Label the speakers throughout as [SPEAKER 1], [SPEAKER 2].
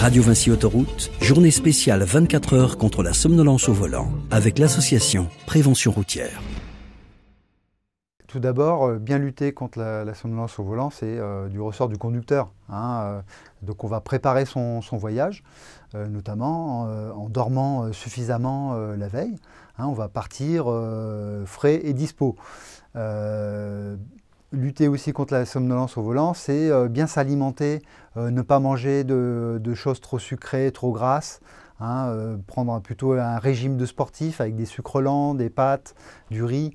[SPEAKER 1] Radio Vinci Autoroute, journée spéciale 24 heures contre la somnolence au volant, avec l'association Prévention Routière.
[SPEAKER 2] Tout d'abord, bien lutter contre la somnolence au volant, c'est du ressort du conducteur. Donc on va préparer son voyage, notamment en dormant suffisamment la veille. On va partir frais et dispo. Lutter aussi contre la somnolence au volant, c'est bien s'alimenter, ne pas manger de choses trop sucrées, trop grasses, prendre plutôt un régime de sportif avec des sucres lents, des pâtes, du riz,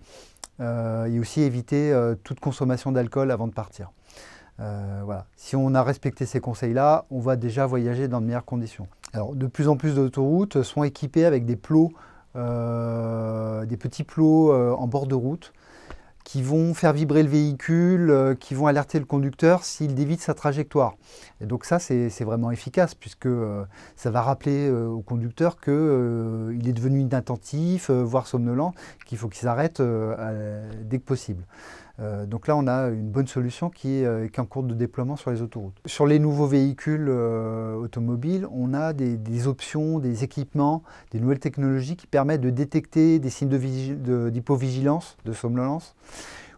[SPEAKER 2] et aussi éviter toute consommation d'alcool avant de partir. Voilà. Si on a respecté ces conseils-là, on va déjà voyager dans de meilleures conditions. Alors, de plus en plus d'autoroutes sont équipées avec des plots, des petits plots en bord de route, qui vont faire vibrer le véhicule, qui vont alerter le conducteur s'il dévie sa trajectoire. Et donc ça, c'est vraiment efficace, puisque ça va rappeler au conducteur qu'il est devenu inattentif, voire somnolent, qu'il faut qu'il s'arrête dès que possible. Donc là, on a une bonne solution qui est en cours de déploiement sur les autoroutes. Sur les nouveaux véhicules automobiles, on a des options, des équipements, des nouvelles technologies qui permettent de détecter des signes d'hypovigilance, de somnolence,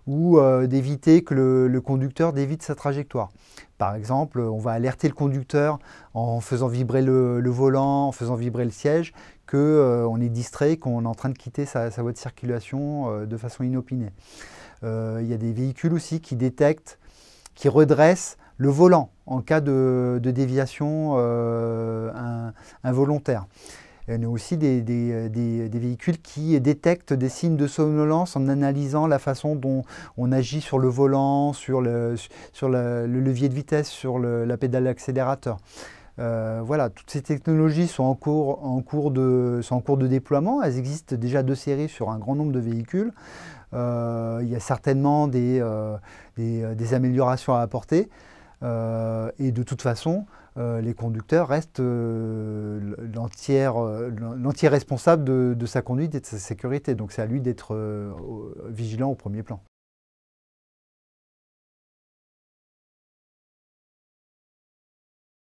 [SPEAKER 2] ou d'éviter que le conducteur dévie sa trajectoire. Par exemple, on va alerter le conducteur en faisant vibrer le volant, en faisant vibrer le siège, qu'on est distrait, qu'on est en train de quitter sa voie de circulation de façon inopinée. Il y a des véhicules aussi qui détectent, qui redressent le volant en cas de déviation involontaire. Il y a aussi des véhicules qui détectent des signes de somnolence en analysant la façon dont on agit sur le volant, sur le levier de vitesse, sur la pédale d'accélérateur. Voilà, toutes ces technologies sont en cours de déploiement. Elles existent déjà de série sur un grand nombre de véhicules. Il y a certainement des améliorations à apporter. Et de toute façon, les conducteurs restent l'entier responsable de sa conduite et de sa sécurité. Donc c'est à lui d'être vigilant au premier plan.